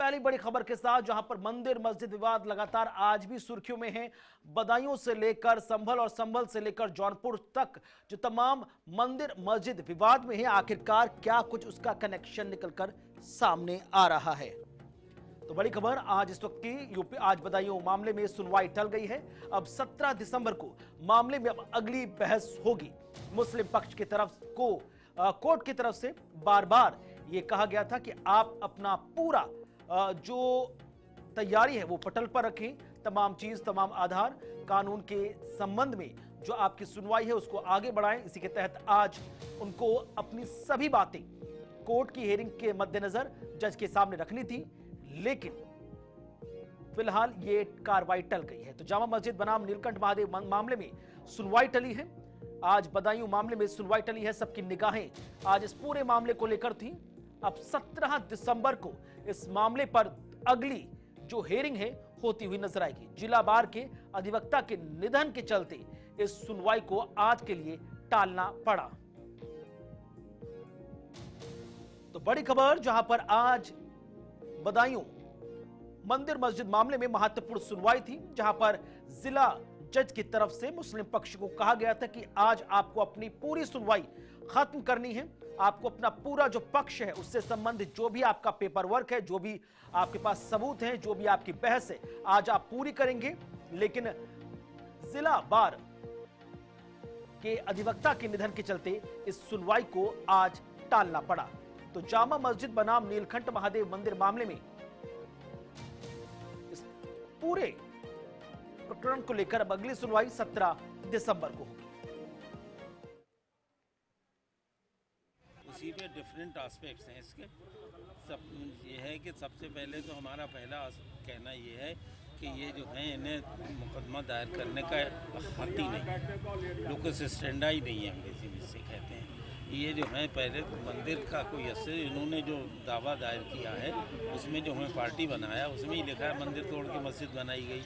पहली बड़ी खबर के साथ, जहां पर मंदिर मस्जिद विवाद लगातार आज भी सुर्खियों में है। बदायूं से लेकर संभल और संभल से लेकर जौनपुर तक जो तमाम मंदिर मस्जिद विवाद में है, आखिरकार क्या कुछ उसका कनेक्शन निकलकर सामने आ रहा है। तो बड़ी खबर आज इस वक्त की यूपी, आज बदायूं मामले में सुनवाई टल गई है। अब 17 दिसंबर को मामले में अब अगली बहस होगी। मुस्लिम पक्ष की तरफ को कोर्ट की तरफ से बार बार ये कहा गया था कि आप अपना पूरा जो तैयारी है वो पटल पर रखें, तमाम चीज, तमाम आधार कानून के संबंध में जो आपकी सुनवाई है उसको आगे बढ़ाएं। इसी के तहत आज उनको अपनी सभी बातें कोर्ट की हियरिंग के मद्देनजर जज के सामने रखनी थी, लेकिन फिलहाल ये कार्रवाई टल गई है। तो जामा मस्जिद बनाम नीलकंठ महादेव मामले में सुनवाई टली है। आज बदायूं मामले में सुनवाई टली है। सबकी निगाहें आज इस पूरे मामले को लेकर थी। अब 17 दिसंबर को इस मामले पर अगली जो हियरिंग है होती हुई नजर आएगी। जिला बार के अधिवक्ता के निधन के चलते इस सुनवाई को आज के लिए टालना पड़ा। तो बड़ी खबर, जहां पर आज बदायूं मंदिर मस्जिद मामले में महत्वपूर्ण सुनवाई थी, जहां पर जिला जज की तरफ से मुस्लिम पक्ष को कहा गया था कि आज आपको अपनी पूरी सुनवाई खत्म करनी है। आपको अपना पूरा जो पक्ष है उससे संबंधित जो भी आपका पेपर वर्क है, जो भी आपके पास सबूत है, जो भी आपकी बहस है, आज आप पूरी करेंगे। लेकिन जिला बार के अधिवक्ता के निधन के चलते इस सुनवाई को आज टालना पड़ा। तो जामा मस्जिद बनाम नीलकंठ महादेव मंदिर मामले में इस पूरे प्रकरण को लेकर अब अगली सुनवाई 17 दिसंबर को होगी। उसी पे डिफरेंट एस्पेक्ट्स हैं इसके। सब ये है कि सबसे पहले तो हमारा पहला कहना ये है कि ये जो है इन्हें मुकदमा दायर करने का हक ही नहीं, लोकस स्टैंडा ही नहीं है, अंग्रेजी में से कहते हैं। ये जो है पहले मंदिर का कोई असर, इन्होंने जो दावा दायर किया है उसमें जो हमें पार्टी बनाया उसमें ही लिखा है मंदिर तोड़ के मस्जिद बनाई गई।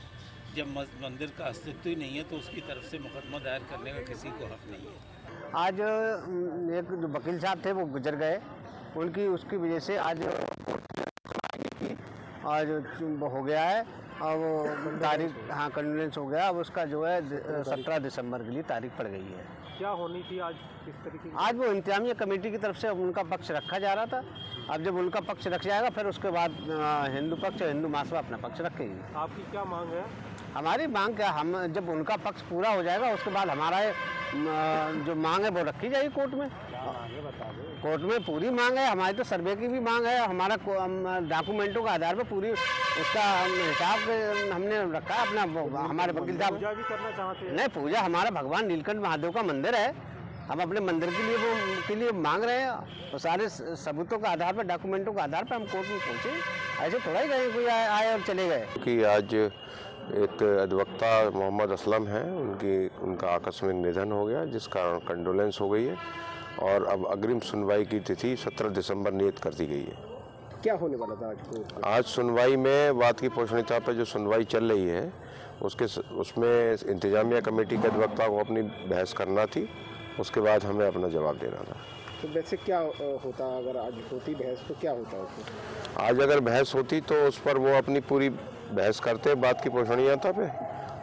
जब मंदिर का अस्तित्व ही नहीं है तो उसकी तरफ से मुकदमा दायर करने का किसी को हक नहीं है। आज एक जो वकील साहब थे वो गुजर गए, उनकी उसकी वजह से आज हो गया है। अब वो तारीख, हाँ, कंडोलेंस हो गया। अब उसका जो है 17 दिसंबर के लिए तारीख पड़ गई है। क्या होनी थी आज, किस तरीके की? आज वो इंतजामिया कमेटी की तरफ से उनका पक्ष रखा जा रहा था। अब जब उनका पक्ष रख जाएगा फिर उसके बाद हिंदू पक्ष और हिंदू महासभा अपना पक्ष रखेगी। आपकी क्या मांग है? हमारी मांग क्या, हम जब उनका पक्ष पूरा हो जाएगा उसके बाद हमारा जो मांग है वो रखी जाएगी कोर्ट में। बता दो। कोर्ट में पूरी मांग है हमारी, तो सर्वे की भी मांग है। हमारा डॉक्यूमेंटों के आधार पर पूरी उसका हिसाब हमने रखा है अपना। हमारे वकील साहब पूजा भी करना चाहते हैं? नहीं, पूजा हमारा भगवान नीलकंठ महादेव का मंदिर है। हम अपने मंदिर के लिए मांग रहे हैं और सारे सबूतों के आधार पर, डॉक्यूमेंटों के आधार पर हम कोर्ट में पहुँचे। ऐसे थोड़ा ही गए कोई आए और चले गए। कि आज एक अधिवक्ता मोहम्मद असलम हैं, उनका आकस्मिक निधन हो गया, जिस कारण कंडोलेंस हो गई है और अब अग्रिम सुनवाई की तिथि 17 दिसंबर नियत कर दी गई है। क्या होने वाला था आज? आज सुनवाई में वाद की पोषणीयता पर जो सुनवाई चल रही है उसमें इंतजामिया कमेटी के अधिवक्ता को अपनी बहस करना थी, उसके बाद हमें अपना जवाब देना था। तो वैसे क्या होता अगर आज होती बहस, तो क्या होता उसमें? आज अगर बहस होती तो उस पर वो अपनी पूरी बहस करते बात की पोषणीयता पे,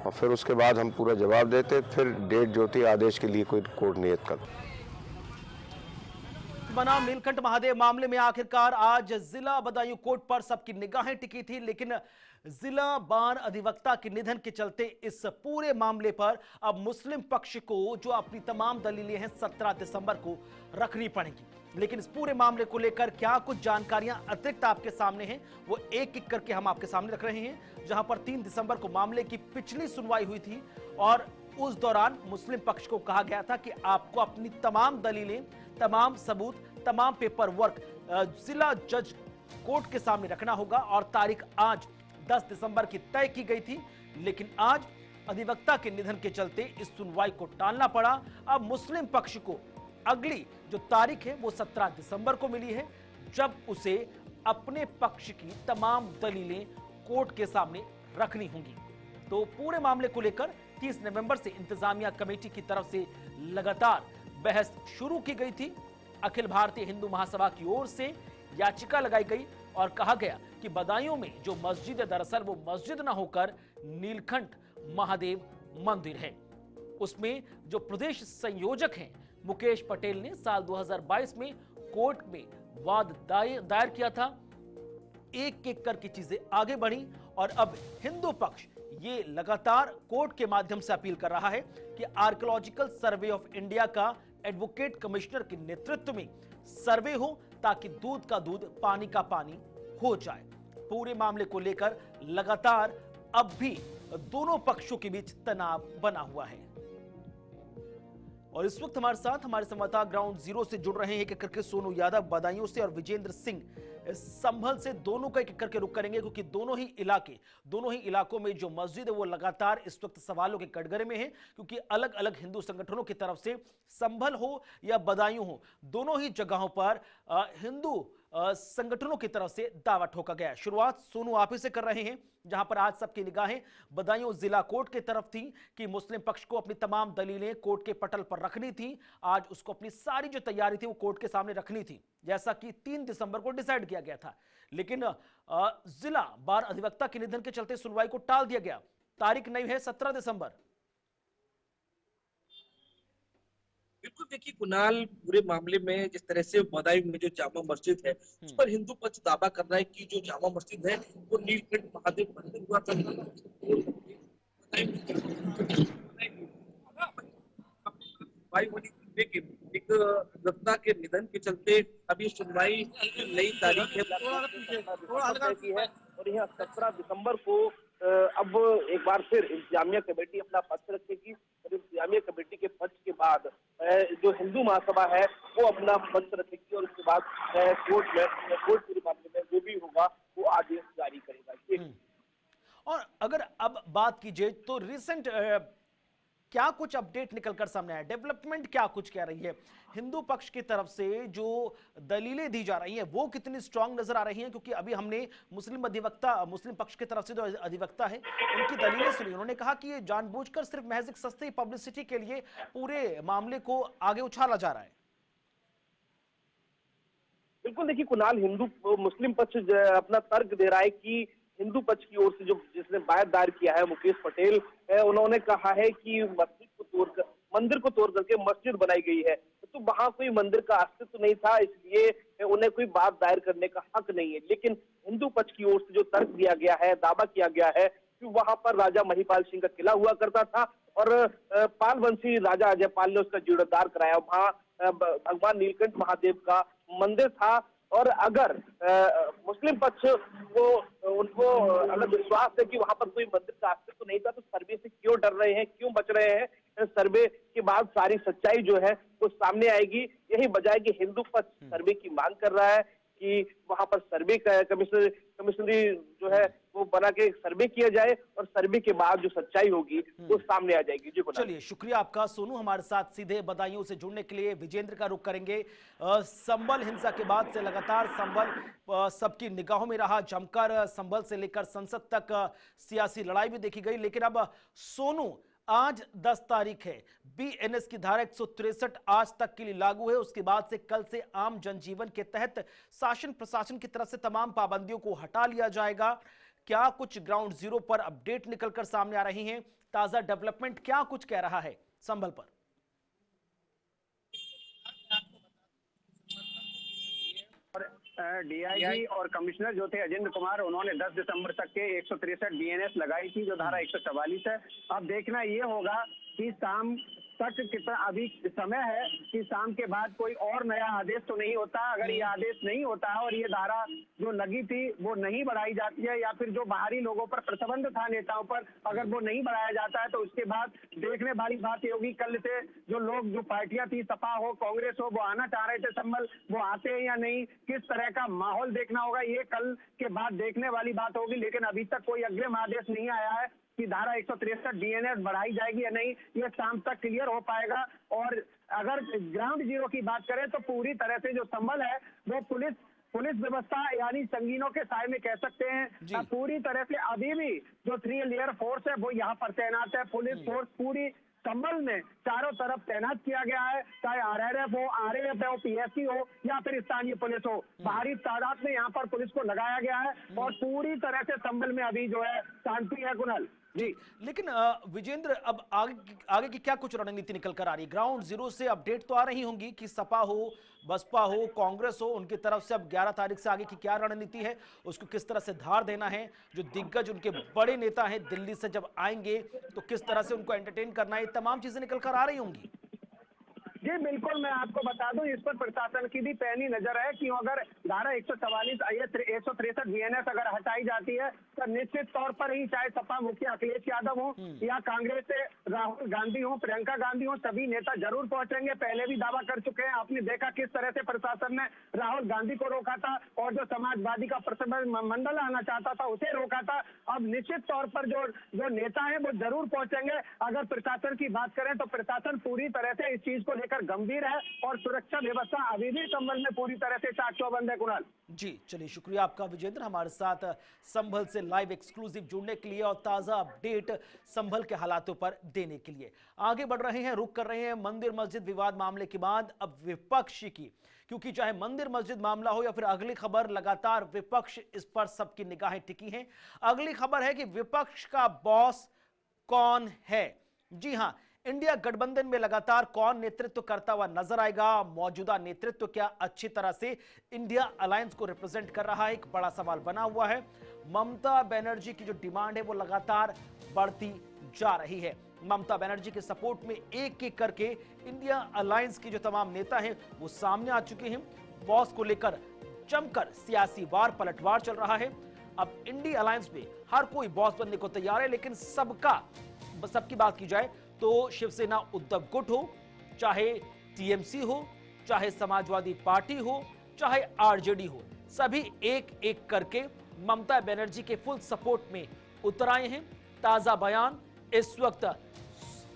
और फिर उसके बाद हम पूरा जवाब देते, फिर डेट जो थी आदेश के लिए कोई कोर्ट नियत कर। बनाम नीलकंठ महादेव मामले में आखिरकार आज जिला बदायूं कोर्ट पर सबकी निगाहें टिकी थी, लेकिन जिला बार अधिवक्ता के निधन के चलते इस पूरे मामले पर अब मुस्लिम पक्ष को जो अपनी तमाम दलीलें हैं 17 दिसंबर को रखनी पड़ेंगी। लेकिन इस पूरे मामले को लेकर क्या कुछ जानकारियां अतिरिक्त आपके सामने हैं वो एक एक करके हम आपके सामने रख रहे हैं। जहां पर 3 दिसंबर को मामले की पिछली सुनवाई हुई थी और उस दौरान मुस्लिम पक्ष को कहा गया था कि आपको अपनी तमाम दलीलें, तमाम सबूत, तमाम पेपर वर्क जिला जज कोर्ट के सामने रखना होगा और तारीख आज 10 दिसंबर की तय की गई थी। लेकिन आज अधिवक्ता के निधन के चलते इस सुनवाई को टालना पड़ा। अब मुस्लिम पक्ष को अगली जो तारीख है वो 17 दिसंबर को मिली है, जब उसे अपने पक्ष की तमाम दलीलें कोर्ट के सामने रखनी होंगी। तो पूरे मामले को लेकर 30 नवंबर से इंतजामिया कमेटी की तरफ से लगातार बहस शुरू की गई थी। अखिल भारतीय हिंदू महासभा की ओर से याचिका लगाई गई और कहा गया कि बदायूं में जो मस्जिद है दरअसल वो मस्जिद ना होकर नीलकंठ महादेव मंदिर है। उसमें जो प्रदेश संयोजक हैं मुकेश पटेल ने साल 2022 में कोर्ट में वाद दायर किया था। एक एक करके चीजें आगे बढ़ी और अब हिंदू पक्ष ये लगातार कोर्ट के माध्यम से अपील कर रहा है कि आर्कियोलॉजिकल सर्वे ऑफ इंडिया का एडवोकेट कमिश्नर के नेतृत्व में सर्वे हो ताकि दूध का दूध पानी का पानी हो जाए। पूरे मामले को लेकर लगातार अब भी दोनों पक्षों के बीच तनाव बना हुआ है। और इस वक्त हमारे साथ हमारे संवाददाता ग्राउंड जीरो से जुड़ रहे हैं एक एक करके सोनू यादव बदायूं से और विजेंद्र सिंह संभल से। दोनों का एक एक करके रुख करेंगे क्योंकि दोनों ही इलाकों में जो मस्जिद है वो लगातार इस वक्त सवालों के कटघरे में है, क्योंकि अलग अलग हिंदू संगठनों की तरफ से संभल हो या बदायूं हो दोनों ही जगहों पर हिंदू संगठनों की तरफ से दावा ठोका गया। शुरुआत सोनू आप ही से कर रहे हैं, जहां पर आज सबकी निगाहें बदायूं जिला कोर्ट की तरफ थी कि मुस्लिम पक्ष को अपनी तमाम दलीलें कोर्ट के पटल पर रखनी थी। आज उसको अपनी सारी जो तैयारी थी वो कोर्ट के सामने रखनी थी, जैसा कि 3 दिसंबर को डिसाइड किया गया था। लेकिन जिला बार अधिवक्ता के निधन के चलते सुनवाई को टाल दिया गया। तारीख नई है 17 दिसंबर। बिल्कुल, देखिए कुणाल, पूरे मामले में जिस तरह से बदायूं में जो जामा मस्जिद है उस पर हिंदू पक्ष दावा कर रहा है कि जो जामा मस्जिद है वो नीलकंठ महादेव मंदिर हुआ करता एक दत्ता के निधन के चलते अभी सुनवाई नई तारीख है और यह 17 दिसंबर को अब एक बार फिर इंतजामिया कमेटी अपना पक्ष रखेगी और इंतजामिया कमेटी के पक्ष के बाद जो हिंदू महासभा है वो अपना पक्ष रखेगी और उसके बाद कोर्ट पूरे मामले में जो भी होगा वो आदेश जारी करेगा। और अगर अब बात कीजिए तो रिसेंट क्या कुछ अपडेट निकलकर सामने आया, डेवलपमेंट क्या कुछ कह रही है हिंदू पक्ष की तरफ से, जो दलीलें दी जा रही हैं वो कितनी स्ट्रांग नजर आ रही हैं? क्योंकि अभी हमने मुस्लिम पक्ष की तरफ से जो अधिवक्ता है उनकी दलीलें सुनी। उन्होंने कहा कि ये जानबूझकर सिर्फ महज एक सस्ती पब्लिसिटी के लिए पूरे मामले को आगे उछाला जा रहा है। बिल्कुल, देखिए कुणाल, हिंदू मुस्लिम पक्ष अपना तर्क दे रहा है कि हिंदू पक्ष की ओर से जो जिसने बयान दायर किया है मुकेश पटेल, उन्होंने कहा है कि मंदिर को तोड़ करके मस्जिद बनाई गई है, तो वहां कोई मंदिर का अस्तित्व नहीं था, इसलिए उन्हें कोई बात दायर करने का हक नहीं है। लेकिन हिंदू पक्ष की ओर से जो तर्क दिया गया है, दावा किया गया है कि वहां पर राजा महिपाल सिंह का किला हुआ करता था और पालवंशी राजा अजयपाल ने उसका जीर्णोद्धार कराया। वहां भगवान नीलकंठ महादेव का मंदिर था और अगर मुस्लिम पक्ष को उनको अगर विश्वास है कि वहां पर कोई मंदिर का अस्तित्व नहीं था तो सर्वे से क्यों डर रहे हैं, क्यों बच रहे हैं? सर्वे के बाद सारी सच्चाई जो है वो सामने आएगी। यही वजह है कि हिंदू पक्ष सर्वे की मांग कर रहा है कि वहां पर सर्वे का कमिश्नरी जो है वो बना के सर्वे किया जाए और सर्वे के बाद जो सच्चाई होगी वो सामने आ जाएगी। जी चलिए, शुक्रिया आपका सोनू, हमारे साथ सीधे बदायूं से जुड़ने के लिए। विजेंद्र का रुख करेंगे। संभल हिंसा के बाद से लगातार संभल सबकी निगाहों में रहा, जमकर संभल से लेकर संसद तक सियासी लड़ाई भी देखी गई। लेकिन अब सोनू, आज 10 तारीख है, बीएनएस की धारा 163 आज तक के लिए लागू है। उसके बाद से कल से आम जनजीवन के तहत शासन प्रशासन की तरफ से तमाम पाबंदियों को हटा लिया जाएगा। क्या कुछ ग्राउंड जीरो पर अपडेट निकलकर सामने आ रही हैं? ताजा डेवलपमेंट क्या कुछ कह रहा है संभल पर? डीआईजी और कमिश्नर जो थे अजेंद्र कुमार, उन्होंने 10 दिसंबर तक के 163 बीएनएस लगाई थी जो धारा 144 है। अब देखना ये होगा कि शाम तक कितना अभी समय है कि शाम के बाद कोई और नया आदेश तो नहीं होता। अगर ये आदेश नहीं होता है और ये धारा जो लगी थी वो नहीं बढ़ाई जाती है या फिर जो बाहरी लोगों पर प्रतिबंध था नेताओं पर, अगर वो नहीं बढ़ाया जाता है तो उसके बाद देखने वाली बात ये होगी कल से जो लोग, जो पार्टियां थी, सपा हो, कांग्रेस हो, वो आना चाह रहे थे संभल, वो आते हैं या नहीं, किस तरह का माहौल देखना होगा, ये कल के बाद देखने वाली बात होगी। लेकिन अभी तक कोई अग्रिम आदेश नहीं आया है कि धारा 163 बीएनएस बढ़ाई जाएगी या नहीं, ये शाम तक क्लियर हो पाएगा। और अगर ग्राउंड जीरो की बात करें तो पूरी तरह से जो संभल है वो पुलिस व्यवस्था यानी संगीनों के साए में कह सकते हैं। पूरी तरह से अभी भी जो 3 लेयर फोर्स है वो यहाँ पर तैनात है। पुलिस फोर्स पूरी संभल में चारों तरफ तैनात किया गया है, चाहे आरआरएफ हो, आरएएफ हो, पीएससी हो या फिर स्थानीय पुलिस हो। भारी तादाद में यहाँ पर पुलिस को लगाया गया है और पूरी तरह से संभल में अभी जो है शांति है कुणाल जी। लेकिन विजेंद्र, अब आगे की क्या कुछ रणनीति निकल कर आ रही है? ग्राउंड जीरो से अपडेट तो आ रही होंगी कि सपा हो, बसपा हो, कांग्रेस हो, उनकी तरफ से अब 11 तारीख से आगे की क्या रणनीति है, उसको किस तरह से धार देना है? जो दिग्गज उनके बड़े नेता हैं दिल्ली से जब आएंगे तो किस तरह से उनको एंटरटेन करना है, तमाम चीजें निकल कर आ रही होंगी। जी बिल्कुल, मैं आपको बता दूं, इस पर प्रशासन की भी पैनी नजर है कि अगर धारा 144 163 बीएनएस अगर हटाई जाती है तो निश्चित तौर पर ही चाहे सपा मुखिया अखिलेश यादव हो या कांग्रेस से राहुल गांधी हो, प्रियंका गांधी हो, सभी नेता जरूर पहुंचेंगे। पहले भी दावा कर चुके हैं। आपने देखा किस तरह से प्रशासन ने राहुल गांधी को रोका था और जो समाजवादी का मंडल आना चाहता था उसे रोका था। अब निश्चित तौर पर जो नेता है वो जरूर पहुंचेंगे। अगर प्रशासन की बात करें तो प्रशासन पूरी तरह से इस चीज को लेकर गंभीर है और सुरक्षा व्यवस्था अभी भी संभल में पूरी तरह से चाक-चौबंद है कुणाल जी। चलिए, शुक्रिया आपका विजेंद्र, हमारे साथ संभल से लाइव एक्सक्लूसिव जुड़ने के लिए और ताजा अपडेट संभल के हालातों पर देने के लिए। आगे बढ़ रहे हैं, रुक कर रहे हैं मंदिर मस्जिद विवाद मामले के बाद अब विपक्ष की, क्योंकि चाहे मंदिर मस्जिद मामला हो या फिर अगली खबर, लगातार विपक्ष इस पर सबकी निगाहें टिकी हैं। अगली खबर है कि विपक्ष का बॉस कौन है। जी हां, इंडिया गठबंधन में लगातार कौन नेतृत्व करता हुआ नजर आएगा? मौजूदा नेतृत्व क्या अच्छी तरह से इंडिया अलायंस को रिप्रेजेंट कर रहा है? एक बड़ा सवाल बना हुआ है। ममता बनर्जी की जो डिमांड है वो लगातार बढ़ती जा रही है। ममता बनर्जी के सपोर्ट में एक एक करके इंडिया अलायंस के जो तमाम नेता हैं वो सामने आ चुके हैं। बॉस को लेकर जमकर सियासी वार पलटवार चल रहा है। अब इंडिया अलायंस में हर कोई बॉस बनने को तैयार है, लेकिन सबकी बात की जाए तो शिवसेना उद्धव गुट हो, चाहे टीएमसी हो, चाहे समाजवादी पार्टी हो, चाहे आरजेडी हो, सभी एक एक करके ममता बनर्जी के फुल सपोर्ट में उतर आए हैं। ताजा बयान इस वक्त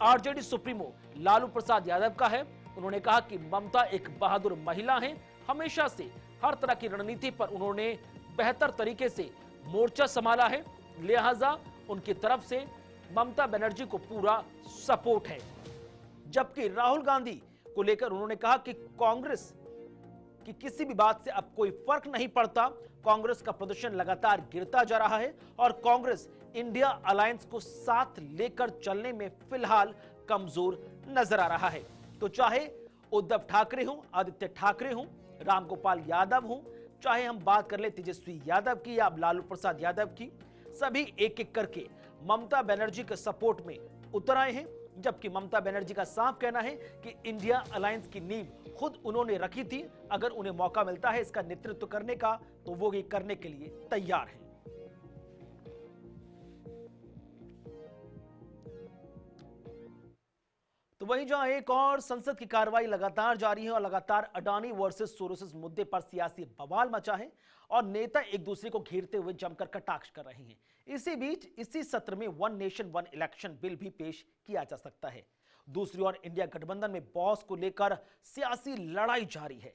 आरजेडी सुप्रीमो लालू प्रसाद यादव का है। उन्होंने कहा कि ममता एक बहादुर महिला हैं, हमेशा से हर तरह की रणनीति पर उन्होंने बेहतर तरीके से मोर्चा संभाला है, लिहाजा उनकी तरफ से ममता बनर्जी को पूरा सपोर्ट है। जबकि राहुल गांधी को लेकर उन्होंने कहा कि कांग्रेस की किसी भी बात से अब कोई फर्क नहीं पड़ता, कांग्रेस का प्रदर्शन लगातार गिरता जा रहा है और कांग्रेस इंडिया अलायंस को साथ लेकर चलने में फिलहाल कमजोर नजर आ रहा है। तो चाहे उद्धव ठाकरे हो, आदित्य ठाकरे हो, रामगोपाल यादव हो, चाहे हम बात कर ले तेजस्वी यादव की या लालू प्रसाद यादव की, सभी एक एक करके ममता बनर्जी के सपोर्ट में उतर आए हैं। जबकि ममता बनर्जी का साफ कहना है कि इंडिया अलायंस की नींव खुद उन्होंने रखी थी, अगर उन्हें मौका मिलता है इसका नेतृत्व करने का तो वो ये करने के लिए तैयार हैं। तो वहीं जहां एक और संसद की कार्रवाई लगातार जारी है और लगातार अडानी वर्सेस सोरोसिस मुद्दे पर सियासी बवाल मचा है और नेता एक दूसरे को घेरते हुए जमकर कटाक्ष कर रहे हैं। इसी बीच इसी सत्र में one nation one election bill भी पेश किया जा सकता है। दूसरी ओर इंडिया गठबंधन में बॉस को लेकर सियासी लड़ाई जारी है।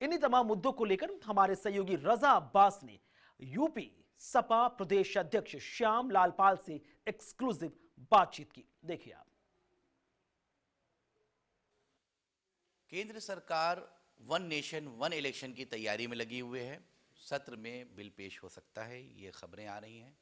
इन्हीं तमाम मुद्दों को लेकर हमारे सहयोगी रजा अब्बास ने यूपी सपा प्रदेश अध्यक्ष श्याम लाल पाल से एक्सक्लूसिव बातचीत की। देखिए आप। केंद्र सरकार वन नेशन वन इलेक्शन की तैयारी में लगी हुए है। सत्र में बिल पेश हो सकता है, ये खबरें आ रही हैं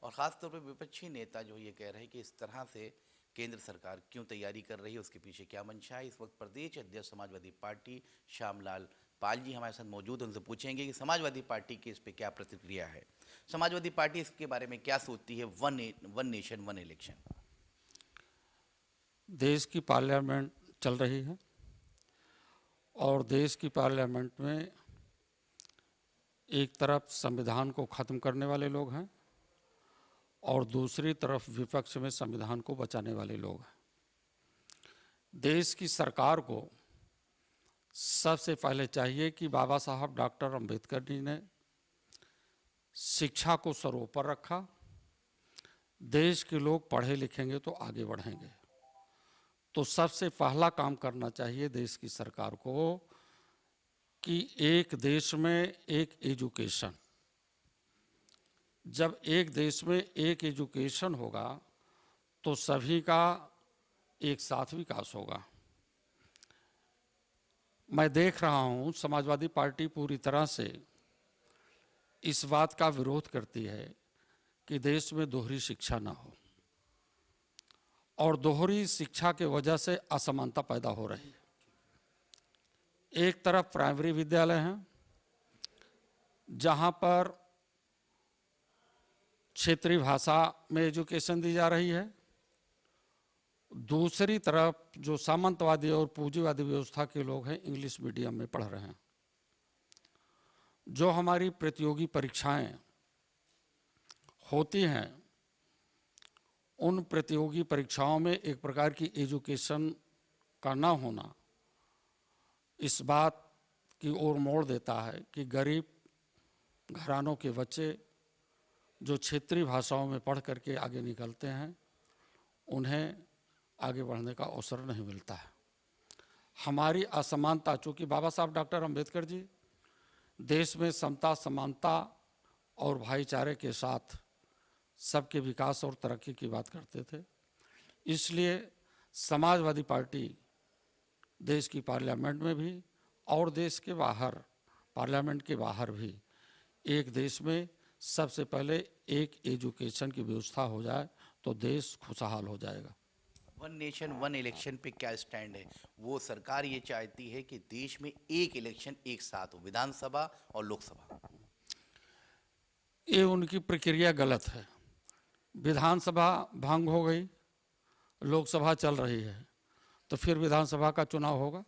और ख़ासतौर पर विपक्षी नेता जो ये कह रहे हैं कि इस तरह से केंद्र सरकार क्यों तैयारी कर रही है, उसके पीछे क्या मंशा है। इस वक्त प्रदेश अध्यक्ष समाजवादी पार्टी श्यामलाल पाल जी हमारे साथ मौजूद, उनसे पूछेंगे कि समाजवादी पार्टी की इस पर क्या प्रतिक्रिया है, समाजवादी पार्टी इसके बारे में क्या सोचती है। One nation one election. देश की पार्लियामेंट चल रही है और देश की पार्लियामेंट में एक तरफ संविधान को ख़त्म करने वाले लोग हैं और दूसरी तरफ विपक्ष में संविधान को बचाने वाले लोग हैं। देश की सरकार को सबसे पहले चाहिए कि बाबा साहब डॉक्टर अंबेडकर जी ने शिक्षा को सर्वोपरि रखा। देश के लोग पढ़े लिखेंगे तो आगे बढ़ेंगे। तो सबसे पहला काम करना चाहिए देश की सरकार को कि एक देश में एक एजुकेशन, जब एक देश में एक एजुकेशन होगा तो सभी का एक साथ विकास होगा। मैं देख रहा हूं समाजवादी पार्टी पूरी तरह से इस बात का विरोध करती है कि देश में दोहरी शिक्षा ना हो, और दोहरी शिक्षा के वजह से असमानता पैदा हो रही है। एक तरफ प्राइमरी विद्यालय हैं जहां पर क्षेत्रीय भाषा में एजुकेशन दी जा रही है, दूसरी तरफ जो सामंतवादी और पूंजीवादी व्यवस्था के लोग हैं इंग्लिश मीडियम में पढ़ रहे हैं। जो हमारी प्रतियोगी परीक्षाएं होती हैं, उन प्रतियोगी परीक्षाओं में एक प्रकार की एजुकेशन का ना होना इस बात की ओर मोड़ देता है कि गरीब घरानों के बच्चे जो क्षेत्रीय भाषाओं में पढ़ करके आगे निकलते हैं, उन्हें आगे बढ़ने का अवसर नहीं मिलता है। हमारी असमानता, चूँकि बाबा साहब डॉक्टर अम्बेडकर जी देश में समता, समानता और भाईचारे के साथ सबके विकास और तरक्की की बात करते थे, इसलिए समाजवादी पार्टी देश की पार्लियामेंट में भी और देश के बाहर, पार्लियामेंट के बाहर भी, एक देश में सबसे पहले एक एजुकेशन की व्यवस्था हो जाए तो देश खुशहाल हो जाएगा। वन नेशन वन इलेक्शन पे क्या स्टैंड है? वो सरकार ये चाहती है कि देश में एक इलेक्शन एक साथ हो, विधानसभा और लोकसभा। ये उनकी प्रक्रिया गलत है। विधानसभा भंग हो गई, लोकसभा चल रही है, तो फिर विधानसभा का चुनाव होगा।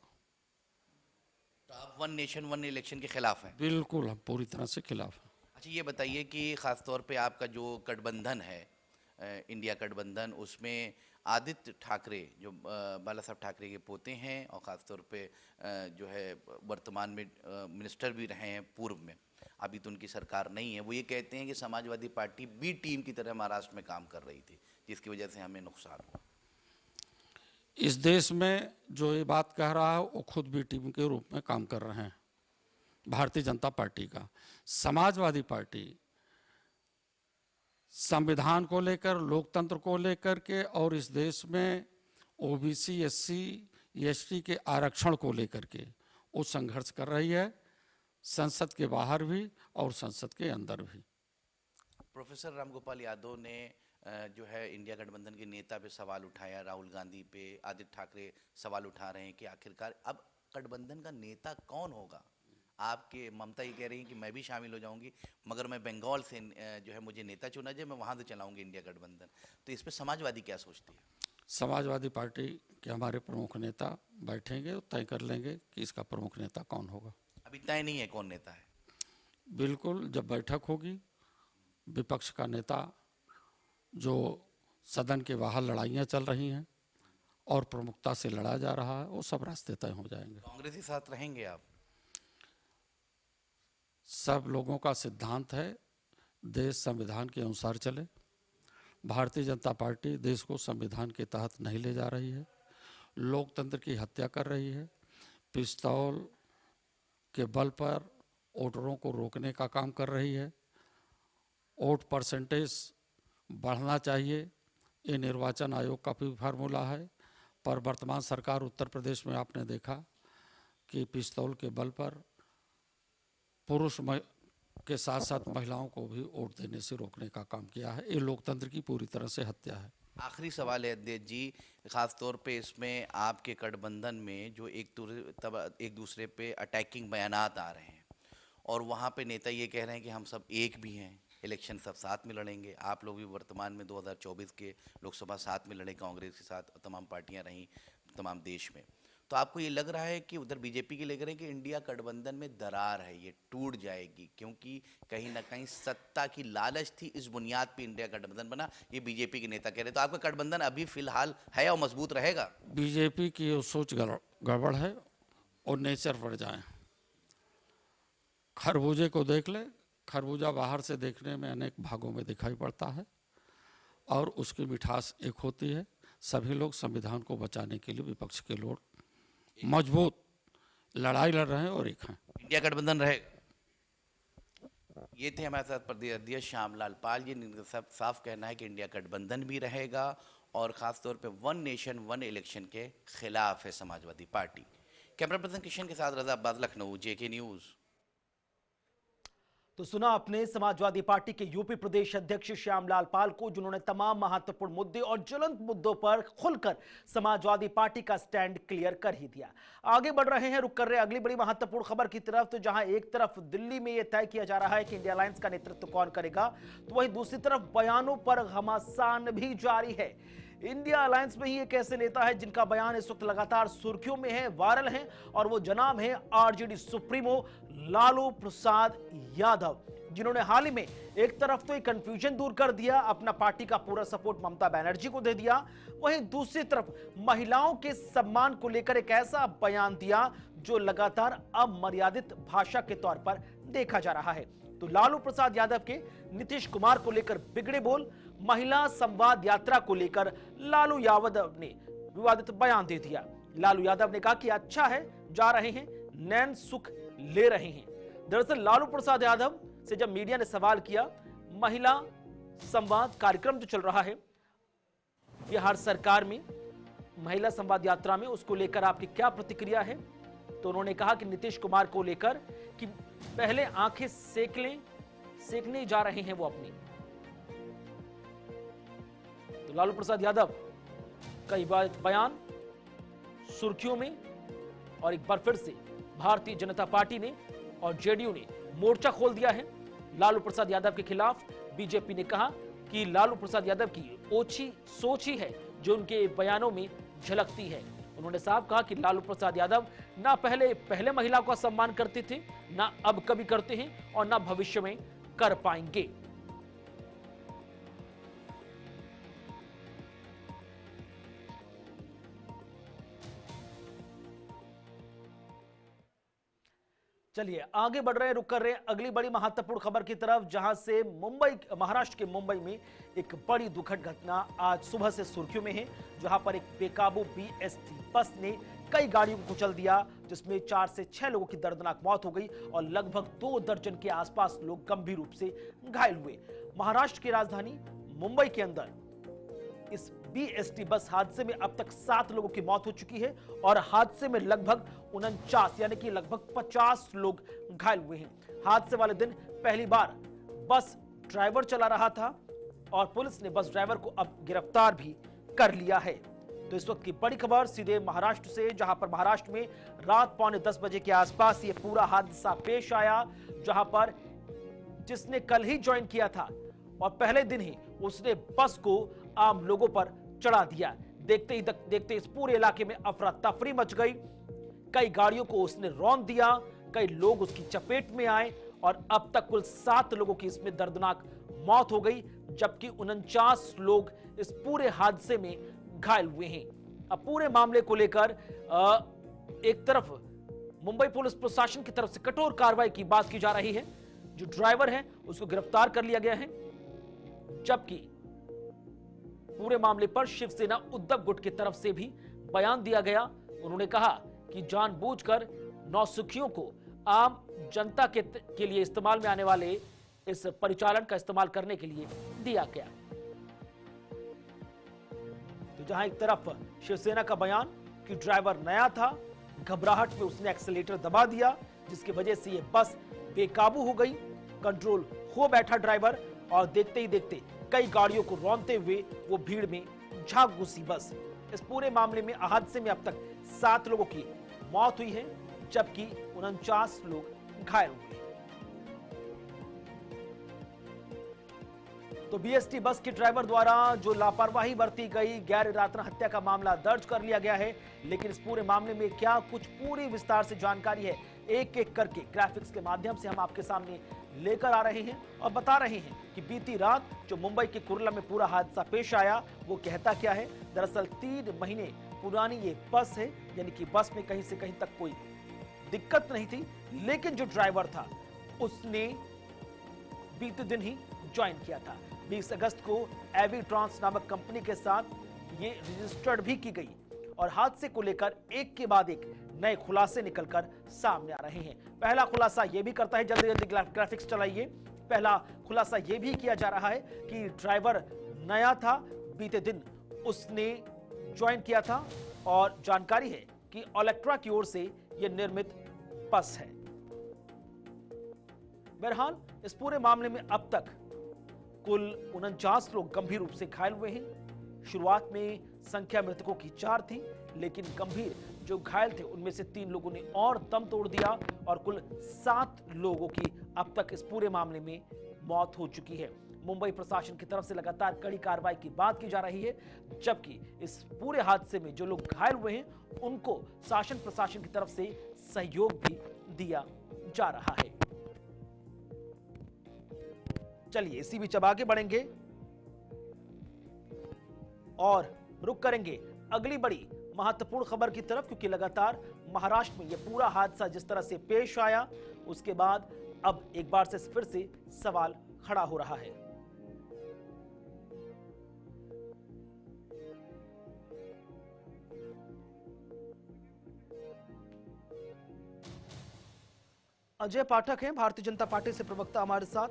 तो आप वन नेशन वन इलेक्शन के खिलाफ हैं? बिल्कुल, हम पूरी तरह से खिलाफ हैं। अच्छा, ये बताइए कि ख़ास तौर पे आपका जो गठबंधन है, इंडिया गठबंधन, उसमें आदित्य ठाकरे जो बाला साहब ठाकरे के पोते हैं और ख़ास तौर पे जो है वर्तमान में मिनिस्टर भी रहे हैं पूर्व में, अभी तो उनकी सरकार नहीं है, वो ये कहते हैं कि समाजवादी पार्टी बी टीम की तरह महाराष्ट्र में काम कर रही थी, जिसकी वजह से हमें नुकसान हुआ। इस देश में जो ये बात कह रहा है वो खुद बी टीम के रूप में काम कर रहे हैं भारतीय जनता पार्टी का। समाजवादी पार्टी संविधान को लेकर, लोकतंत्र को लेकर के और इस देश में ओबीसी, एससी, एसटी के आरक्षण को लेकर के वो संघर्ष कर रही है, संसद के बाहर भी और संसद के अंदर भी। प्रोफेसर रामगोपाल यादव ने जो है इंडिया गठबंधन के नेता पे सवाल उठाया, राहुल गांधी पे, आदित्य ठाकरे सवाल उठा रहे हैं कि आखिरकार अब गठबंधन का नेता कौन होगा। आपके ममता ये कह रही हैं कि मैं भी शामिल हो जाऊंगी, मगर मैं बंगाल से जो है मुझे नेता चुना जाए, मैं वहाँ से चलाऊंगी इंडिया गठबंधन। तो इस पर समाजवादी क्या सोचती है? समाजवादी पार्टी के हमारे प्रमुख नेता बैठेंगे और तय कर लेंगे कि इसका प्रमुख नेता कौन होगा। अभी तय नहीं है कौन नेता है? बिल्कुल, जब बैठक होगी विपक्ष का नेता जो सदन के बाहर लड़ाइयाँ चल रही हैं और प्रमुखता से लड़ा जा रहा है, वो सब रास्ते तय हो जाएंगे। कांग्रेस के साथ रहेंगे आप? सब लोगों का सिद्धांत है देश संविधान के अनुसार चले। भारतीय जनता पार्टी देश को संविधान के तहत नहीं ले जा रही है, लोकतंत्र की हत्या कर रही है, पिस्तौल के बल पर वोटरों को रोकने का काम कर रही है। वोट परसेंटेज बढ़ना चाहिए, ये निर्वाचन आयोग का भी फार्मूला है, पर वर्तमान सरकार उत्तर प्रदेश में आपने देखा कि पिस्तौल के बल पर पुरुष के साथ साथ महिलाओं को भी वोट देने से रोकने का काम किया है। ये लोकतंत्र की पूरी तरह से हत्या है। आखिरी सवाल है अध्यक्ष जी, खास तौर पे इसमें आपके गठबंधन में जो एक दूसरे पे अटैकिंग बयानात आ रहे हैं और वहाँ पे नेता ये कह रहे हैं कि हम सब एक भी हैं, इलेक्शन सब साथ में लड़ेंगे। आप लोग भी वर्तमान में 2024 के लोकसभा साथ में लड़े, कांग्रेस के साथ तमाम पार्टियां रहीं तमाम देश में, तो आपको ये लग रहा है कि उधर बीजेपी की लेकर कि इंडिया गठबंधन में दरार है, ये टूट जाएगी, क्योंकि कहीं ना कहीं सत्ता की लालच थी, इस बुनियाद पे इंडिया गठबंधन बना, ये बीजेपी के नेता कह रहे। तो आपका गठबंधन अभी फिलहाल है और मजबूत रहेगा? बीजेपी की वो सोच गड़बड़ है और नेचर बढ़ जाए। खरबूजे को देख ले, खरबूजा बाहर से देखने में अनेक भागों में दिखाई पड़ता है और उसकी मिठास एक होती है। सभी लोग संविधान को बचाने के लिए विपक्ष के लोग मजबूत लड़ाई लड़ रहे हैं और एक हैं। इंडिया गठबंधन रहेगा? ये थे हमारे साथ प्रदेश अध्यक्ष श्यामलाल पाल जी, जिनका सब साफ कहना है कि इंडिया गठबंधन भी रहेगा और खासतौर पे वन नेशन वन इलेक्शन के खिलाफ है Samajwadi party. Camera person Kishan के साथ रजा अब्बास, लखनऊ, जेके न्यूज। तो सुना आपने समाजवादी पार्टी के यूपी प्रदेश अध्यक्ष श्यामलाल पाल को, जिन्होंने तमाम महत्वपूर्ण मुद्दे और ज्वलंत मुद्दों पर खुलकर समाजवादी पार्टी का स्टैंड क्लियर कर ही दिया। आगे बढ़ रहे हैं, रुक कर रहे हैं अगली बड़ी महत्वपूर्ण खबर की तरफ। तो जहां एक तरफ दिल्ली में यह तय किया जा रहा है कि इंडिया अलायंस का नेतृत्व कौन करेगा, तो वहीं दूसरी तरफ बयानों पर घमासान भी जारी है। इंडिया अलायंस में ही एक ऐसे नेता है जिनका बयान इस वक्त लगातार सुर्खियों में है, वायरल है, और वो जनाब है आरजेडी सुप्रीमो लालू प्रसाद यादव, जिन्होंने हाल ही में एक तरफ तो एक कंफ्यूजन दूर कर दिया, अपना पार्टी का पूरा सपोर्ट ममता बनर्जी को दे दिया, वहीं दूसरी तरफ महिलाओं के सम्मान को लेकर एक ऐसा बयान दिया जो लगातार अमर्यादित भाषा के तौर पर देखा जा रहा है। तो लालू प्रसाद यादव के नीतीश कुमार को लेकर बिगड़े बोल, महिला संवाद यात्रा को लेकर लालू यादव ने विवादित बयान दे दिया। लालू यादव ने कहा कि अच्छा है, जा रहे हैं, नैन सुख ले रहे हैं। दरअसल लालू प्रसाद यादव से जब मीडिया ने सवाल किया, महिला संवाद कार्यक्रम जो चल रहा है बिहार सरकार में, महिला संवाद यात्रा में, उसको लेकर आपकी क्या प्रतिक्रिया है, तो उन्होंने कहा कि नीतीश कुमार को लेकर कि पहले आंखें सेकने जा रहे हैं वो अपनी। तो लालू प्रसाद यादव कई बार बयान सुर्खियों में, और एक बार फिर से भारतीय जनता पार्टी ने और जेडीयू ने मोर्चा खोल दिया है लालू प्रसाद यादव के खिलाफ। बीजेपी ने कहा कि लालू प्रसाद यादव की ओछी सोच ही है जो उनके बयानों में झलकती है। उन्होंने साफ कहा कि लालू प्रसाद यादव ना पहले महिला का सम्मान करते थे, ना अब कभी करते हैं, और ना भविष्य में कर पाएंगे। चलिए आगे बढ़ रहे हैं, रुक कर रहे हैं अगली बड़ी महत्वपूर्ण खबर की तरफ, जहां से महाराष्ट्र के मुंबई में एक बड़ी दुखद घटना आज सुबह से सुर्खियों में है, जहां पर एक बेकाबू बीएसटी बस ने कई गाड़ियों को कुचल दिया, जिसमें 4 से 6 लोगों की दर्दनाक मौत हो गई और लगभग 2 दर्जन के आसपास लोग गंभीर रूप से घायल हुए। महाराष्ट्र की राजधानी मुंबई के अंदर इस बीएसटी बस हादसे में अब तक 7 लोगों की मौत हो चुकी है और हादसे में लगभग 49 यानी कि लगभग 50 लोग घायल हुए हैं। हादसे वाले दिन पहली बार बस ड्राइवर चला रहा था और पुलिस ने बस ड्राइवर को अब गिरफ्तार भी कर लिया है। तो इस वक्त की बड़ी खबर सीधे महाराष्ट्र से, जहां पर महाराष्ट्र में रात 9:45 बजे के आसपास ये पूरा हादसा पेश आया, जहां पर जिसने कल ही ज्वाइन किया था और पहले दिन ही उसने बस को आम लोगों पर चढ़ा दिया। देखते ही देखते इस पूरे इलाके में अफरा तफरी मच गई। कई गाड़ियों को उसने रौंद दिया, कई लोग उसकी चपेट में आए और अब तक कुल 7 लोगों की इसमें दर्दनाक मौत हो गई, जबकि 49 लोग इस पूरे हादसे में घायल हुए हैं। अब पूरे मामले को लेकर एक तरफ मुंबई पुलिस प्रशासन की तरफ से कठोर कार्रवाई की बात की जा रही है। जो ड्राइवर है उसको गिरफ्तार कर लिया गया है, जबकि पूरे मामले पर शिवसेना उद्धव गुट की तरफ से भी बयान दिया गया। उन्होंने कहा कि जानबूझकर नौसिखियों को आम जनता के लिए इस्तेमाल में आने वाले इस परिचालन का इस्तेमाल करने के लिए दिया गया। तो जहां एक तरफ शिवसेना का बयान कि ड्राइवर नया था, घबराहट में उसने एक्सीलेटर दबा दिया, जिसकी वजह से यह बस बेकाबू हो गई, कंट्रोल खो बैठा ड्राइवर और देखते ही देखते कई गाड़ियों को रौंदते हुए वो भीड़ में झांक घुसी बस। इस पूरे मामले में हादसे में अब तक 7 लोगों की मौत हुई है, जबकि 49 लोग घायल हुए। तो बीएसटी बस के ड्राइवर द्वारा जो लापरवाही बरती गई, गैर इरादा हत्या का मामला दर्ज कर लिया गया है। लेकिन इस पूरे मामले में क्या कुछ पूरी विस्तार से जानकारी है, एक एक करके ग्राफिक्स के माध्यम से हम आपके सामने लेकर आ रहे हैं और बता रहे हैं कि बीती रात जो मुंबई के कुर्ला में पूरा हादसा पेश आया वो कहता क्या है। दरअसल 3 महीने पुरानी ये बस है, यानी कि बस में कहीं से कहीं तक कोई दिक्कत नहीं थी, लेकिन जो ड्राइवर था उसने बीते दिन ही ज्वाइन किया था। 20 अगस्त को एवी ट्रांस नामक कंपनी के साथ ये रजिस्टर्ड भी की गई और हादसे को लेकर एक के बाद एक नए खुलासे निकलकर सामने आ रहे हैं। पहला खुलासा यह भी करता है, जल्दी जल्दी ग्राफिक्स चलाइए। पहला खुलासा यह भी किया जा रहा है कि ड्राइवर नया था, बीते दिन उसने ज्वाइन किया था और जानकारी है कि ओलेक्ट्रा की ओर से यह निर्मित बस है। बहरहाल इस पूरे मामले में अब तक कुल 49 लोग गंभीर रूप से घायल हुए हैं। शुरुआत में संख्या मृतकों की 4 थी, लेकिन गंभीर जो घायल थे उनमें से 3 लोगों ने और दम तोड़ दिया और कुल 7 लोगों की अब तक इस पूरे मामले में मौत हो चुकी है। मुंबई प्रशासन की तरफ से लगातार कड़ी कार्रवाई की बात की जा रही है, जबकि इस पूरे हादसे में जो लोग घायल हुए हैं उनको शासन प्रशासन की तरफ से सहयोग भी दिया जा रहा है। चलिए इसी बीच अब आगे बढ़ेंगे और रुक करेंगे अगली बड़ी महत्वपूर्ण खबर की तरफ, क्योंकि लगातार महाराष्ट्र में यह पूरा हादसा जिस तरह से पेश आया, उसके बाद अब एक बार से फिर से सवाल खड़ा हो रहा है। अजय पाठक हैं, भारतीय जनता पार्टी से प्रवक्ता हमारे साथ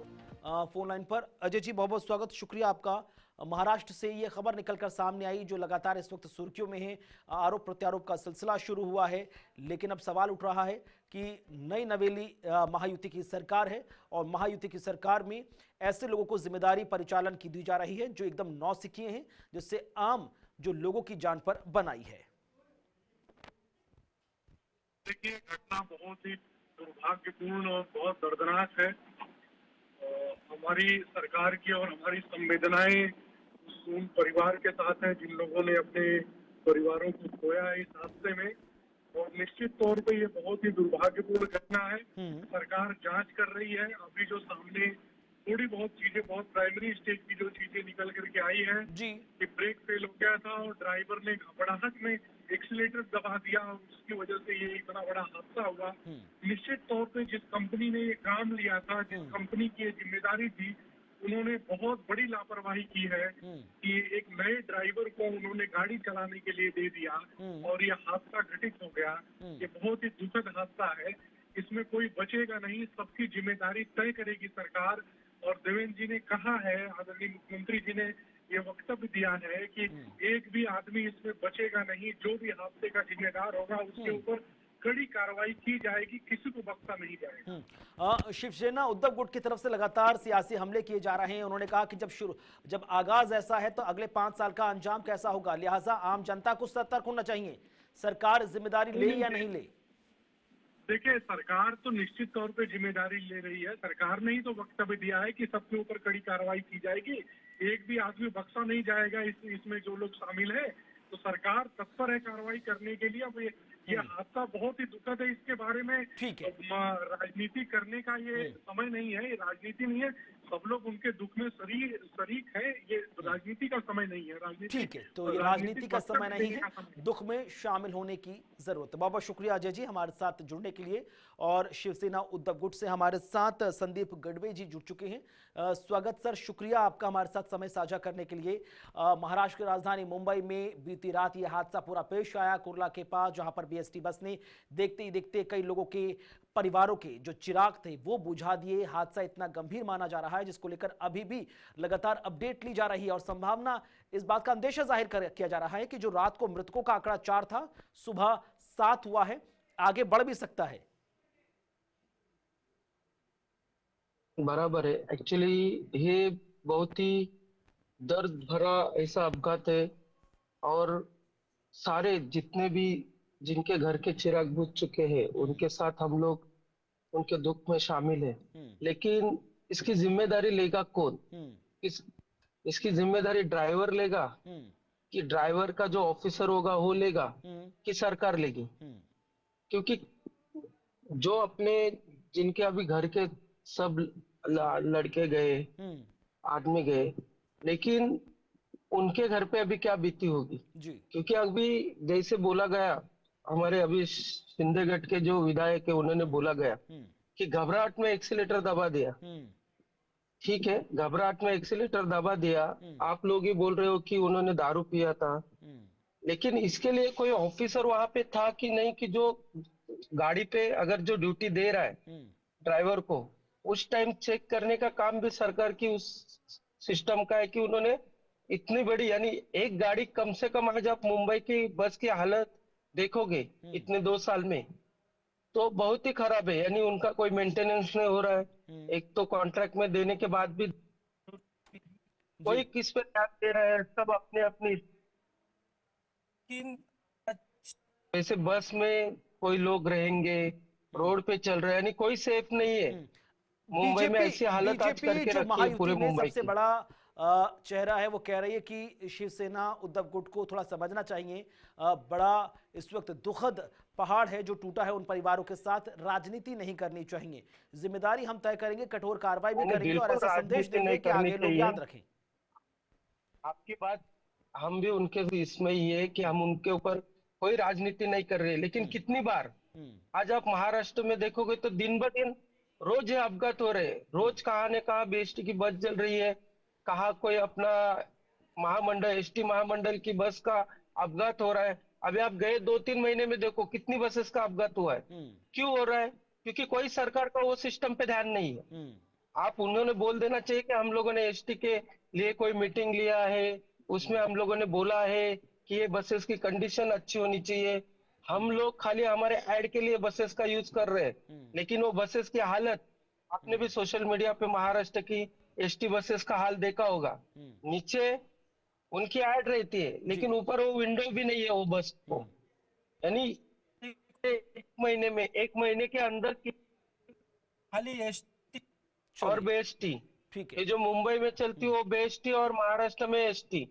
फोन लाइन पर। अजय जी, बहुत बहुत स्वागत, शुक्रिया आपका। महाराष्ट्र से ये खबर निकलकर सामने आई जो लगातार इस वक्त सुर्खियों में है। आरोप प्रत्यारोप का सिलसिला शुरू हुआ है, लेकिन अब सवाल उठ रहा है कि नई नवेली महायुति की सरकार है और महायुति की सरकार में ऐसे लोगों को जिम्मेदारी परिचालन की दी जा रही है जो एकदम नौसिखिए हैं, जिससे आम जो लोगों की जान पर बनाई है। देखिए, घटना बहुत ही दुर्भाग्यपूर्ण और बहुत दर्दनाक है। हमारी सरकार की और हमारी संवेदनाएं उन परिवार के साथ हैं जिन लोगों ने अपने परिवारों को खोया है इस हादसे में, और निश्चित तौर पे ये बहुत ही दुर्भाग्यपूर्ण घटना है। सरकार जांच कर रही है। अभी जो सामने थोड़ी बहुत चीजें, बहुत प्राइमरी स्टेज की जो चीजें निकल करके आई है कि ब्रेक फेल हो गया था और ड्राइवर ने घबराहट में एक्सीलेटर दबा दिया और उसकी वजह से ये इतना बड़ा हादसा हुआ। निश्चित तौर पे जिस कंपनी ने ये काम लिया था, जिस कंपनी की ये जिम्मेदारी थी, उन्होंने बहुत बड़ी लापरवाही की है कि एक नए ड्राइवर को उन्होंने गाड़ी चलाने के लिए दे दिया और ये हादसा घटित हो गया। ये बहुत ही दुखद हादसा है, इसमें कोई बचेगा नहीं, सबकी जिम्मेदारी तय करेगी सरकार। और देवेंद्र जी ने कहा है, आदरणीय मुख्यमंत्री जी ने ये वक्तव्य दिया है कि एक भी आदमी इसमें बचेगा नहीं, जो भी हादसे का जिम्मेदार होगा उसके ऊपर कड़ी कार्रवाई की जाएगी, किसी को बख्शा नहीं जाएगा। शिवसेना उद्धव गुट की तरफ से लगातार सियासी हमले किए जा रहे हैं। उन्होंने कहा कि जब आगाज ऐसा है तो अगले 5 साल का अंजाम कैसा होगा, लिहाजा आम जनता को सतर्क होना चाहिए। सरकार जिम्मेदारी ले या नहीं ले? देखिए, सरकार तो निश्चित तौर पे जिम्मेदारी ले रही है। सरकार ने ही तो वक्तव्य दिया है कि सबके ऊपर कड़ी कार्रवाई की जाएगी, एक भी आदमी बख्शा नहीं जाएगा इसमें जो लोग शामिल है। तो सरकार तत्पर है कार्रवाई करने के लिए। अब ये हादसा बहुत ही दुखद है, इसके बारे में राजनीति करने का ये समय नहीं है, ये राजनीति नहीं है। सब लोग उनके दुख में शरीक है, ये राजनीति का समय नहीं है। राजनीति ठीक है, तो ये राजनीति का समय नहीं है, दुख में शामिल होने की जरूरत है। बहुत बहुत शुक्रिया अजय जी हमारे साथ जुड़ने के लिए। और शिवसेना उद्धव गुट से हमारे साथ संदीप गढ़वे जी जुड़ चुके हैं। स्वागत सर, शुक्रिया आपका हमारे साथ समय साझा करने के लिए। महाराष्ट्र की राजधानी मुंबई में बीती रात यह हादसा पूरा पेश आया कुर्ला के पास, जहां पर बीएसटी बस ने देखते ही देखते कई लोगों के परिवारों के जो चिराग थे वो बुझा दिए। हादसा इतना गंभीर माना जा रहा है जिसको लेकर अभी भी लगातार अपडेट ली जा रही है और संभावना, इस बात का अंदेशा जाहिर किया जा रहा है कि जो रात को मृतकों का आंकड़ा 4 था, सुबह 7 हुआ है, आगे बढ़ भी सकता है। बराबर है। एक्चुअली ये बहुत ही दर्द भरा ऐसा अपघात है और सारे जितने भी जिनके घर के चिराग बुझ चुके हैं उनके साथ हम लोग उनके दुख में शामिल है। लेकिन इसकी जिम्मेदारी लेगा कौन? इसकी जिम्मेदारी ड्राइवर लेगा कि ड्राइवर का जो ऑफिसर होगा वो लेगा कि सरकार लेगी? क्योंकि जो अपने जिनके अभी घर के सब लड़के गए, आदमी गए, लेकिन उनके घर पे अभी क्या बीती होगी? क्योंकि अभी जैसे बोला गया, हमारे अभी शिंदेगढ़ के जो विधायक है उन्होंने बोला गया कि घबराहट में एक्सीलेटर दबा दिया। ठीक है, घबराहट में एक्सीलेटर दबा दिया। आप लोग ही बोल रहे हो कि उन्होंने दारू पिया था, लेकिन इसके लिए कोई ऑफिसर वहां पे था कि नहीं, कि जो गाड़ी पे अगर जो ड्यूटी दे रहा है ड्राइवर को, उस टाइम चेक करने का काम भी सरकार की उस सिस्टम का है कि उन्होंने इतनी बड़ी, यानी एक गाड़ी कम से कम, आज आप मुंबई की बस की हालत देखोगे इतने 2 साल में, तो बहुत ही खराब है। यानी उनका कोई मेंटेनेंस नहीं हो रहा है, एक तो कॉन्ट्रैक्ट में देने के बाद भी कोई किस पे ध्यान दे रहा है, सब अपने अपनी। वैसे बस में कोई लोग रहेंगे, रोड पे चल रहे हैं, यानी कोई सेफ नहीं है। मुंबई में ऐसी हालत आज बीजेपी करके जो रखी है पूरे महायुति में मुंबई सबसे की। बड़ा चेहरा है, वो कह रही है कि शिवसेना उद्धव गुट को थोड़ा समझना चाहिए। बड़ा इस वक्त दुखद पहाड़ है जो टूटा है उन परिवारों के साथ, राजनीति नहीं करनी चाहिए, जिम्मेदारी हम तय करेंगे, कठोर कार्रवाई भी करेंगे और बिल्कुल ऐसा संदेश राजनीति देंगे नहीं कि करनी आगे लोग चाहिए। याद रखें। आपकी बात हम भी उनके इसमें ही है कि हम उनके ऊपर कोई राजनीति नहीं कर रहे, लेकिन कितनी बार आज आप महाराष्ट्र में देखोगे तो दिन ब दिन रोज ये अपघात हो रहे हैं। रोज कहाँ ने कहा बीएसटी की बस चल रही है, कहाँ कोई अपना महामंडल, एसटी महामंडल की बस का अपघात हो रहा है। अभी आप गए 2-3 महीने में देखो कितनी बसेस का अपघात हुआ है। क्यों हो रहा है? क्योंकि कोई सरकार का वो सिस्टम पे ध्यान नहीं है। आप उन्होंने बोल देना चाहिए कि हम लोगों ने एसटी के लिए कोई मीटिंग लिया है, उसमें हम लोगों ने बोला है कि ये बसेस की कंडीशन अच्छी होनी चाहिए। हम लोग खाली हमारे ऐड के लिए बसेस का यूज कर रहे हैं, लेकिन वो बसेस की हालत, आपने भी सोशल मीडिया पे महाराष्ट्र की एसटी बसेस का हाल देखा होगा। नीचे उनकी ऐड रहती है, लेकिन ऊपर वो विंडो भी नहीं है वो बस को। यानी एक महीने के अंदर खाली एसटी और बेएसटी, ये जो मुंबई में चलती है वो बेएसटी और महाराष्ट्र में एसटी,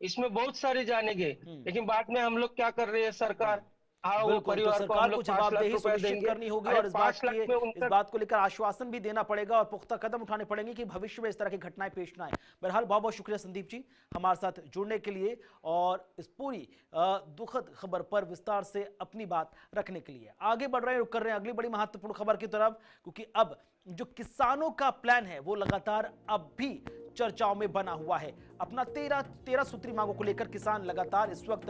इसमें बहुत सारे जाने गए। लेकिन बाद में हम लोग क्या कर रहे हैं, सरकार, हाँ वो बिल्कुल, तो परिवार को हम सरकार को लोग 5 लाख जवाबदेही रुपए सुनिश्चित देंगे। करनी होगी अरे और इस 5 लाख में उनका बात को लेकर आश्वासन भी देना पड़ेगा और पुख्ता कदम उठाने पड़ेंगे कि भविष्य में इस तरह की घटनाएं पेश ना आए। बहरहाल बहुत बहुत शुक्रिया संदीप जी हमारे साथ जुड़ने के लिए और इस पूरी दुखद खबर पर विस्तार से अपनी बात रखने के लिए। आगे बढ़ रहे हैं, रुक कर रहे हैं अगली बड़ी महत्वपूर्ण खबर की तरफ, क्योंकि अब जो किसानों का प्लान है वो लगातार अब भी चर्चाओं में बना हुआ है। अपना 13 सूत्री मांगों को लेकर किसान लगातार इस वक्त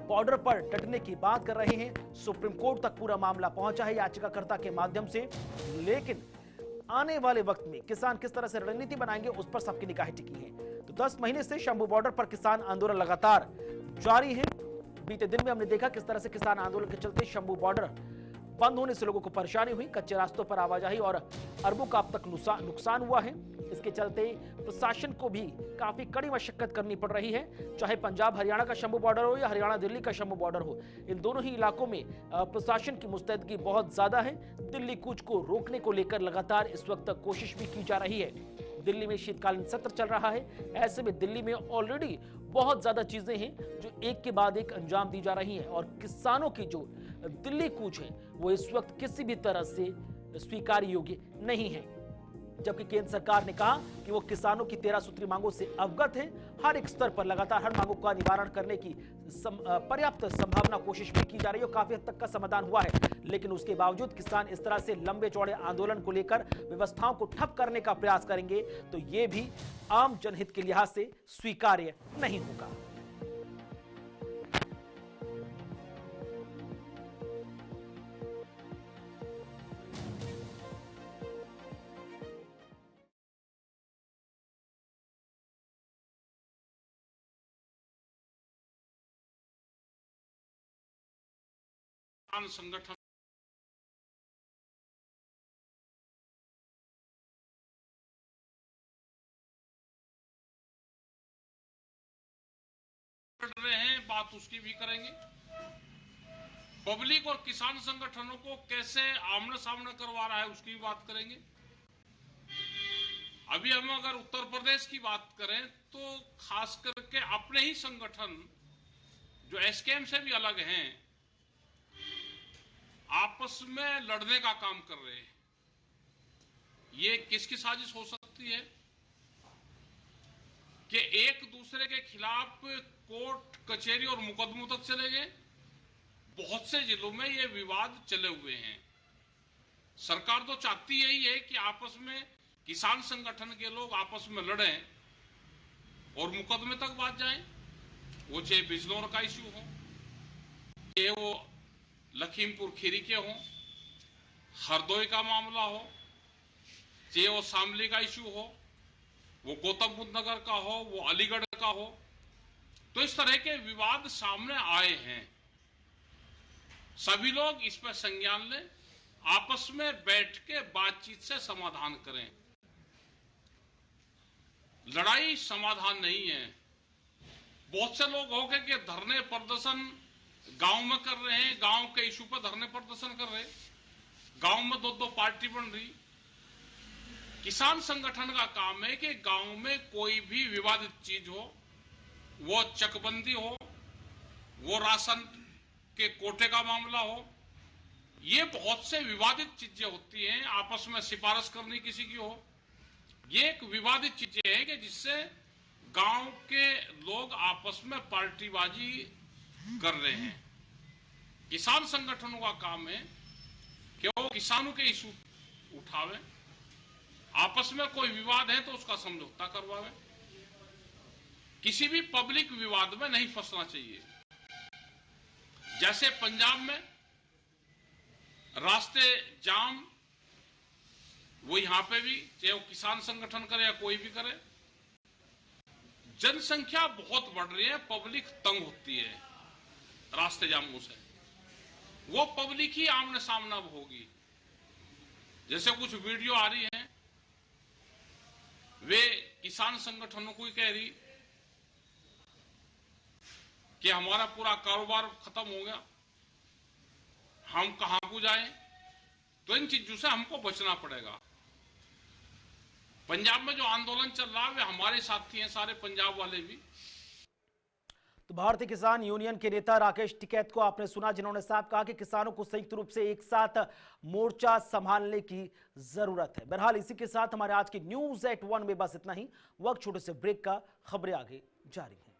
बॉर्डर पर डटने की बात कर रहे हैं। सुप्रीम कोर्ट तक पूरा मामला पहुंचा है याचिकाकर्ता के माध्यम से, लेकिन आने वाले वक्त में किसान किस तरह से रणनीति बनाएंगे उस पर सबकी निगाहें टिकी हैं। तो 10 महीने से शंभू बॉर्डर पर किसान आंदोलन लगातार जारी है। बीते दिन में हमने देखा किस तरह से किसान आंदोलन के चलते शंभू बॉर्डर बंद होने से लोगों को परेशानी हुई, कच्चे रास्तों पर आवाजाही और अरबों का अब तक नुकसान हुआ है। इसके चलते प्रशासन को भी काफी कड़ी मशक्कत करनी पड़ रही है, चाहे पंजाब हरियाणा का शंभू बॉर्डर हो या हरियाणा दिल्ली का शंभू बॉर्डर हो। इन दोनों ही इलाकों में प्रशासन की मुस्तैदगी बहुत ज्यादा है। दिल्ली कूच को रोकने को लेकर लगातार इस वक्त कोशिश भी की जा रही है। दिल्ली में शीतकालीन सत्र चल रहा है, ऐसे में दिल्ली में ऑलरेडी बहुत ज्यादा चीजें हैं जो एक के बाद एक अंजाम दी जा रही हैं और किसानों की जो दिल्ली कूच है वो इस वक्त किसी भी तरह से स्वीकार योग्य नहीं है। जबकि केंद्र सरकार ने कहा कि वो किसानों की 13 सूत्री मांगों से अवगत है, हर एक स्तर पर लगातार हर मांगों का निवारण करने की पर्याप्त संभावना कोशिश भी की जा रही है, काफी हद तक का समाधान हुआ है। लेकिन उसके बावजूद किसान इस तरह से लंबे चौड़े आंदोलन को लेकर व्यवस्थाओं को ठप करने का प्रयास करेंगे तो ये भी आम जनहित के लिहाज से स्वीकार्य नहीं होगा। संगठन रहे हैं, बात उसकी भी करेंगे। पब्लिक और किसान संगठनों को कैसे आमने सामने करवा रहा है उसकी भी बात करेंगे। अभी हम अगर उत्तर प्रदेश की बात करें तो खास करके अपने ही संगठन जो एसकेएम से भी अलग हैं आपस में लड़ने का काम कर रहे हैं। ये किसकी साजिश हो सकती है कि एक दूसरे के खिलाफ कोर्ट कचहरी और मुकदमों तक चले गए। बहुत से जिलों में ये विवाद चले हुए हैं। सरकार तो चाहती यही है कि आपस में किसान संगठन के लोग आपस में लड़ें और मुकदमे तक बात जाएं। वो चाहे बिजनौर का इश्यू हो, चाहे वो लखीमपुर खीरी के हो, हरदोई का मामला हो, चाहे वो शामली का इश्यू हो, वो गौतम बुद्ध नगर का हो, वो अलीगढ़ का हो। तो इस तरह के विवाद सामने आए हैं। सभी लोग इस पर संज्ञान लें, आपस में बैठ के बातचीत से समाधान करें। लड़ाई समाधान नहीं है। बहुत से लोग हो गए कि धरने प्रदर्शन गांव में कर रहे हैं, गांव के इशू पर धरने प्रदर्शन कर रहे हैं, गांव में दो पार्टी बन रही। किसान संगठन का काम है कि गांव में कोई भी विवादित चीज हो, वो चकबंदी हो, वो राशन के कोटे का मामला हो, ये बहुत से विवादित चीजें होती हैं। आपस में सिफारिश करनी किसी की हो, ये एक विवादित चीजें हैं कि जिससे गांव के लोग आपस में पार्टीबाजी कर रहे हैं। किसान संगठनों का काम है कि वो किसानों के इशू उठावे, आपस में कोई विवाद है तो उसका समझौता करवावे। किसी भी पब्लिक विवाद में नहीं फंसना चाहिए। जैसे पंजाब में रास्ते जाम, वो यहां पे भी, चाहे वो किसान संगठन करे या कोई भी करे, जनसंख्या बहुत बढ़ रही है, पब्लिक तंग होती है रास्ते जामों से। वो पब्लिक ही आमने सामना होगी। जैसे कुछ वीडियो आ रही है, वे किसान संगठनों को ही कह रही कि हमारा पूरा कारोबार खत्म हो गया, हम कहां को जाएं। तो इन चीजों से हमको बचना पड़ेगा। पंजाब में जो आंदोलन चल रहा है वे हमारे साथी हैं, सारे पंजाब वाले भी। तो भारतीय किसान यूनियन के नेता राकेश टिकैत को आपने सुना, जिन्होंने साफ कहा कि किसानों को संयुक्त रूप से एक साथ मोर्चा संभालने की जरूरत है। बहरहाल इसी के साथ हमारे आज की न्यूज़ एट 1 में बस इतना ही। वक्त छोटे से ब्रेक का, खबरें आगे जारी हैं।